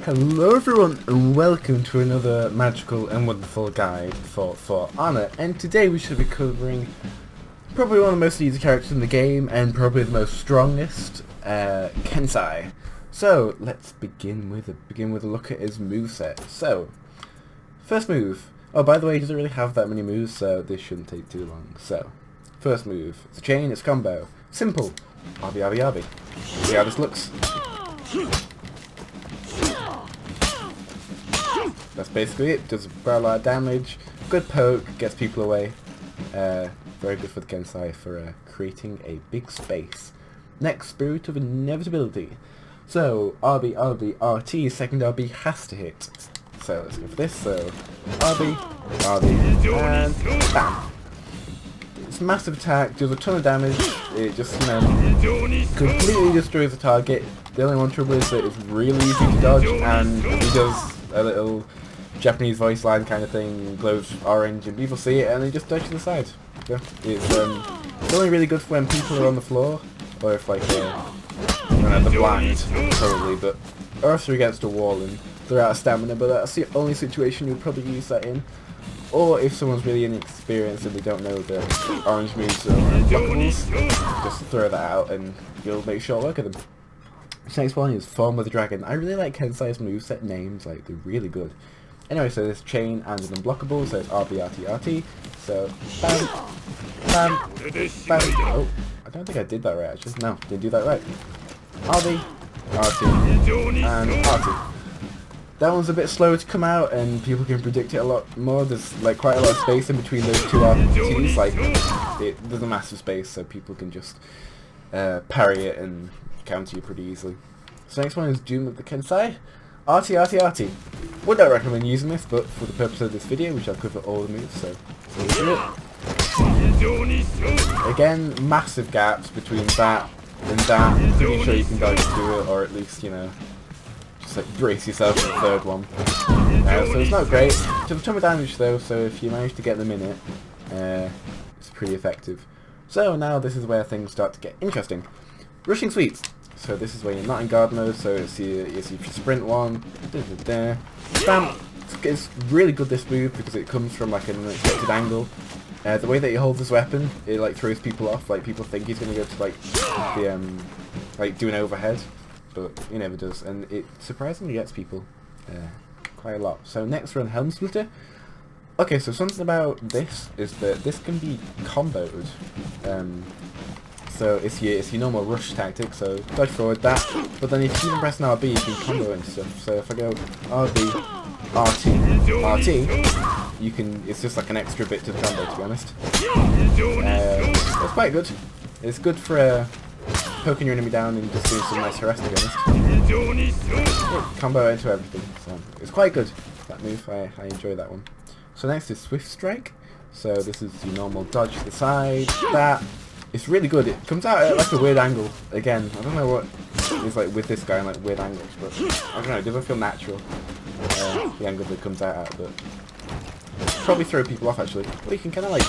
Hello everyone and welcome to another magical and wonderful guide for Honor, and today we should be covering probably one of the most easy characters in the game and probably the most strongest, Kensei. So let's begin with a look at his moveset. So first move. Oh, by the way, he doesn't really have that many moves, so this shouldn't take too long. So first move, it's a chain, it's combo. Simple. Arby arby arby. See how this looks? That's basically it. Does a lot of damage, good poke, gets people away. Very good for the Kensei for creating a big space. Next, Spirit of Inevitability. So RB, RB, RT, second RB has to hit. So let's go for this. So RB, RB, and bam. It's a massive attack, does a ton of damage. It just, completely destroys the target. The only one trouble is that it's really easy to dodge, and he does a little Japanese voice line kind of thing, glows orange, and people see it and they just dodge to the side. Yeah. It's only really good for when people are on the floor, or if like they're blind, probably, but or if they're against a wall and they're out of stamina, but that's the only situation you'd probably use that in. Or if someone's really inexperienced and they don't know the orange moves or unblockables, just throw that out and you'll make short work of them. This next one is Form of the Dragon. I really like Kensei's moveset names, like they're really good. Anyway, so this chain and an unblockable, so it's RB, RT, RT. So, bam, bam, bam. Oh, I don't think I did that right actually. No, didn't do that right. RB, RT, and RT. That one's a bit slow to come out and people can predict it a lot more. There's like quite a lot of space in between those two RTs, like there's a massive space so people can just parry it and counter you pretty easily. So next one is Doom of the Kensei. RT, RT, RT. Would not recommend using this, but for the purpose of this video, we shall cover all the moves, so let's do it. Again, massive gaps between that and that. Pretty sure you can dodge through it, or at least, just like brace yourself for the third one. So it's not great. It does a ton of damage though, so if you manage to get them in it, it's pretty effective. So now this is where things start to get interesting. Rushing Sweep. So this is where you're not in guard mode, so it's your sprint one. Bam! It's really good, this move, because it comes from like an unexpected angle. The way that he holds his weapon, it like throws people off. Like people think he's gonna go to like the like do an overhead, but he never does, and it surprisingly gets people quite a lot. So next run, Helm Splitter. Okay, so something about this is that this can be comboed. So it's your normal rush tactic, so dodge forward that, but then if you even press an RB you can combo and stuff. So if I go RB, RT, you can, it's just like an extra bit to the combo, to be honest. It's quite good. It's good for poking your enemy down and just doing some nice harass, to be honest. Combo into everything, so it's quite good, that move. I enjoy that one. So next is Swift Strike. So this is your normal dodge to the side, that. It's really good. It comes out at like a weird angle. Again, I don't know what it's like with this guy in like weird angles, but I don't know, it doesn't feel natural, the angle that it comes out at, but probably throw people off actually. Or you can kind of like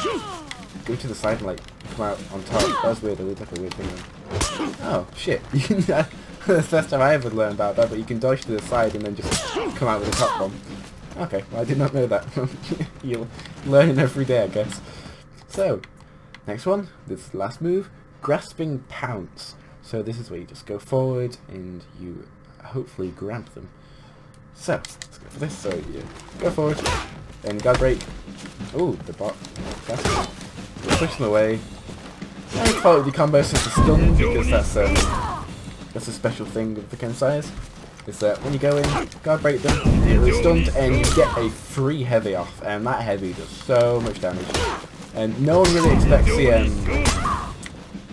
go to the side and like come out on top. That was weird, it looked like a weird thing then. Oh, shit. That's the first time I ever learned about that, but you can dodge to the side and then just come out with a top bomb. Okay, well I did not know that. You're learning every day, I guess. So, next one, this last move, Grasping Pounce. So this is where you just go forward and you hopefully grab them. So, let's go for this. So you go forward, then guard break. Ooh, the bot. Push them away. And you follow the combo since it's stun, because that's a special thing with the Kensei's. Is that when you go in, guard break them, you're stunned, and you get a free heavy off, and that heavy does so much damage. And no one really expects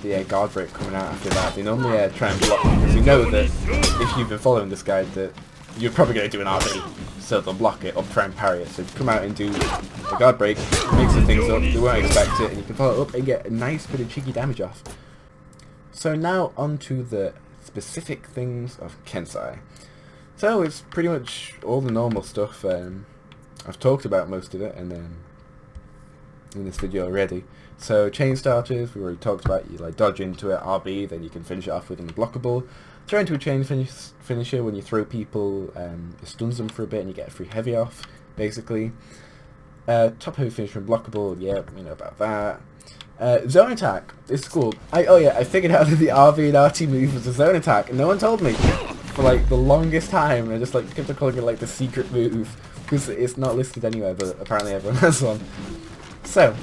the guard break coming out after that. They normally try and block, because they know that if you've been following this guide that you're probably going to do an RB, so they'll block it or try and parry it. So come out and do a guard break, mix the things up, they won't expect it, and you can follow up and get a nice bit of cheeky damage off. So now onto the specific things of Kensei. So it's pretty much all the normal stuff. I've talked about most of it, and in this video already. So chain starters, we already talked about. You like dodge into it, RB, then you can finish it off with an unblockable. Throw into a chain finisher when you throw people, it stuns them for a bit and you get a free heavy off, basically. Top heavy finisher unblockable, yeah, we know about that. Zone attack is cool. Oh yeah, I figured out that the RV and RT move was a zone attack, and no one told me for like the longest time. I just like kept on calling it like the secret move because it's not listed anywhere, but apparently everyone has one. So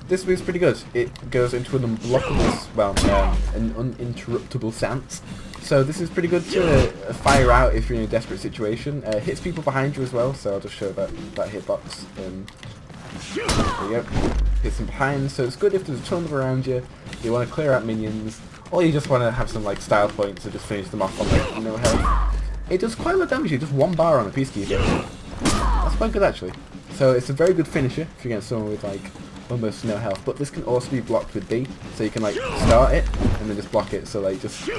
this move's pretty good. It goes into an unblockable, well, an uninterruptible stance. So this is pretty good to fire out if you're in a desperate situation. Hits people behind you as well, so I'll just show that hitbox. There you go. Hits them behind, so it's good if there's a ton of them around you. You want to clear out minions, or you just want to have some like style points and just finish them off on like no health. It does quite a lot of damage. Just 1 bar on a peacekeeper. That's quite good actually. So it's a very good finisher if you're against someone with like almost no health. But this can also be blocked with D, so you can like start it and then just block it. So like just, I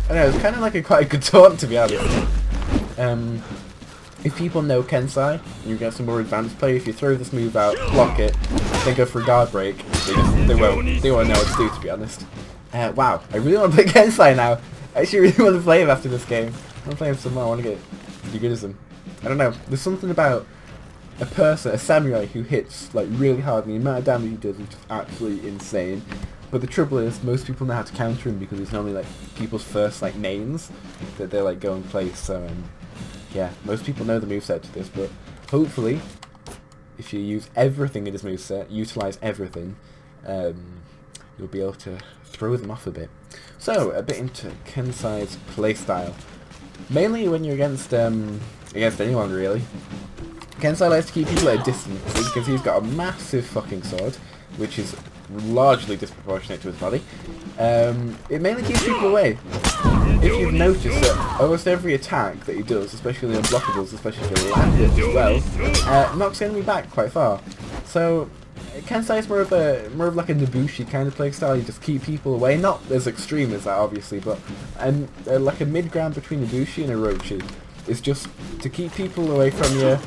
don't know, it's kind of like quite a good taunt to be honest. If people know Kensei, and you get some more advanced play, if you throw this move out, block it, then go for a guard break, they won't know what to do, to be honest. Wow, I really want to play Kensei now. I actually really want to play him after this game. I want to play him some more, I want to get pretty good as him. I don't know, there's something about a samurai who hits like really hard, and the amount of damage he does is just absolutely insane. But the trouble is, most people know how to counter him because it's normally like people's first like mains that they like go and play, so yeah, most people know the moveset to this, but hopefully, if you use everything in this moveset, utilize everything, you'll be able to throw them off a bit. So, a bit into Kensei's playstyle. Mainly when you're against anyone, really. Kensei likes to keep people at a distance. As you can see, he's got a massive fucking sword, which is largely disproportionate to his body. It mainly keeps people away. If you've noticed that almost every attack that he does, especially the unblockables, especially if you land it as well, knocks the enemy back quite far. So Kensei is more of like a Nobushi kind of playstyle. You just keep people away, not as extreme as that obviously, but like a mid ground between Nobushi and Orochi. It's just to keep people away from you,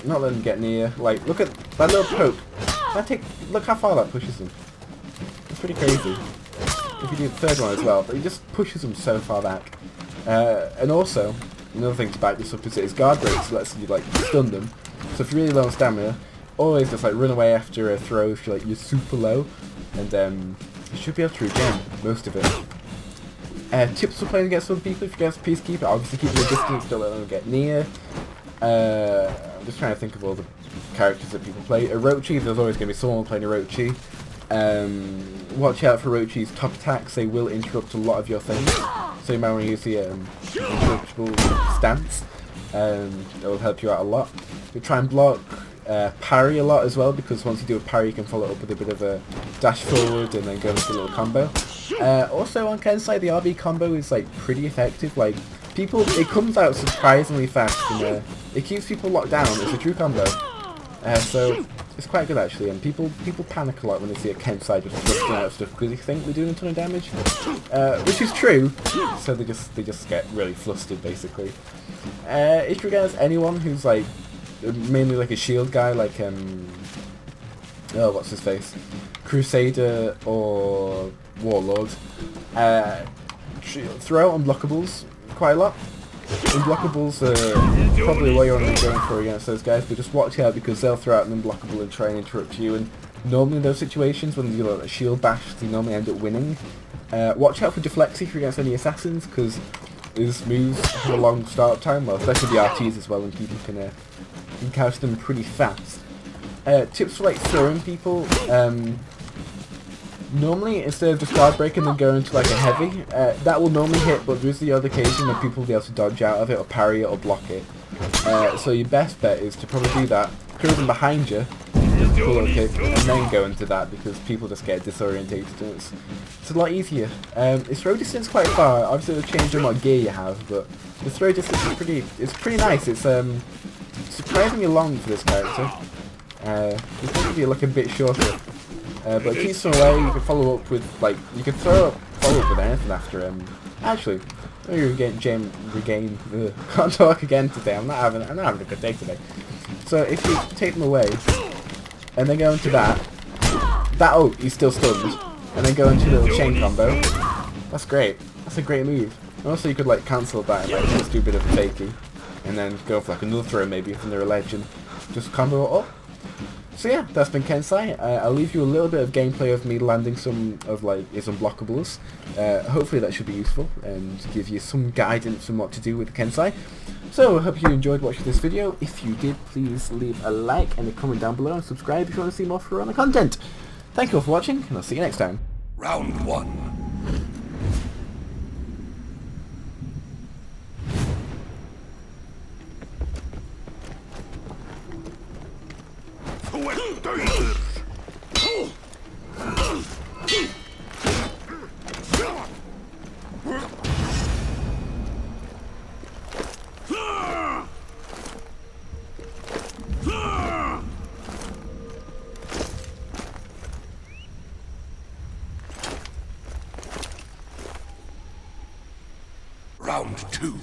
not let them get near. Like look at that little poke. Look how far that pushes them. It's pretty crazy. If you do the third one as well, but he just pushes them so far back. And also, another thing to back this up is that his guard breaks lets you like stun them. So if you're really low on stamina, always just like run away after a throw if you're super low, and you should be able to regen most of it. Tips for playing against other people: if you're against Peacekeeper, obviously keep your distance, don't let them get near. I'm just trying to think of all the characters that people play. Orochi, there's always going to be someone playing Orochi. Watch out for Orochi's top attacks, they will interrupt a lot of your things. So you might want to use the interruptible stance. That will help you out a lot. You try and block parry a lot as well, because once you do a parry you can follow up with a bit of a dash forward and then go into a little combo. Also on Kensei, the RB combo is like pretty effective. Like it comes out surprisingly fast, and it keeps people locked down. It's a true combo. So it's quite good actually, and people panic a lot when they see a Kensei just thrusting out stuff because they think they're doing a ton of damage, which is true. So they just get really flustered basically. If you're against anyone who's like mainly like a shield guy, like oh what's his face, Crusader or Warlord, throw out unblockables quite a lot. Unblockables are probably what you want to be going for against those guys, but just watch out because they'll throw out an unblockable and try and interrupt you, and normally in those situations when you do like a shield bash, they normally end up winning. Watch out for deflects if you're against any assassins, because his moves have a long start time, well especially the RTs as well, and people can catch them pretty fast. Tips for like throwing people, normally instead of just guard break and then go into like a heavy, that will normally hit, but there's the other occasion where people will be able to dodge out of it or parry it or block it. So your best bet is to probably do that, throw them behind you, just pull a kick, and then go into that, because people just get disorientated and it's a lot easier. Its throw distance quite far, obviously it'll change on what gear you have, but the throw distance is pretty nice. It's surprisingly long for this character. You think it'd be like a bit shorter. But it keeps them away. You can follow up with you can follow up with anything after actually, let me regain. Can't talk again today. I'm not having a good day today. So if you take them away, and then go into that, he's still stunned, and then go into a little chain combo. That's great. That's a great move. Also, you could like cancel that and like just do a bit of a fakey, and then go for like another throw maybe from their ledge and just combo it up. So yeah, that's been Kensei. I'll leave you a little bit of gameplay of me landing some of like his unblockables. Hopefully that should be useful and give you some guidance on what to do with Kensei. So I hope you enjoyed watching this video. If you did, please leave a like and a comment down below and subscribe if you want to see more For Honor content. Thank you all for watching, and I'll see you next time. Round 1. Round 2.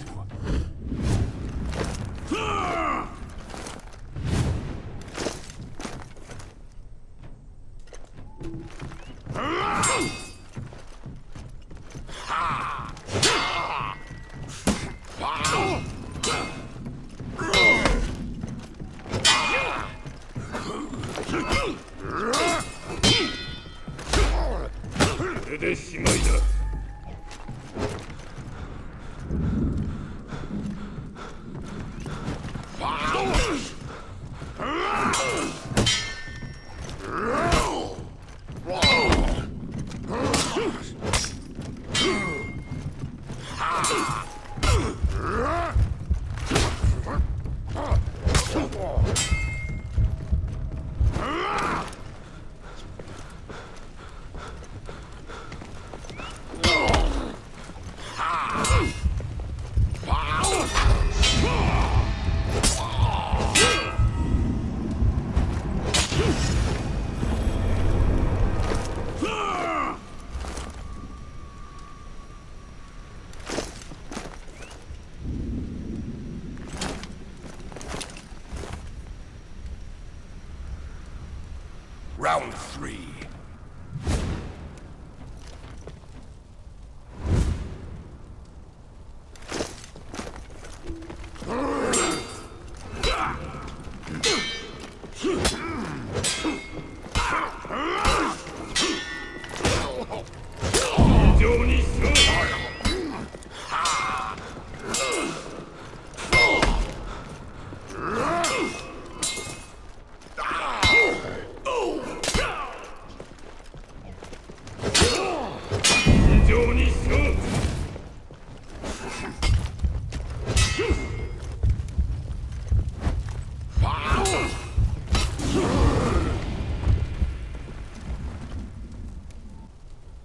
Round 3.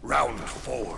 Round 4.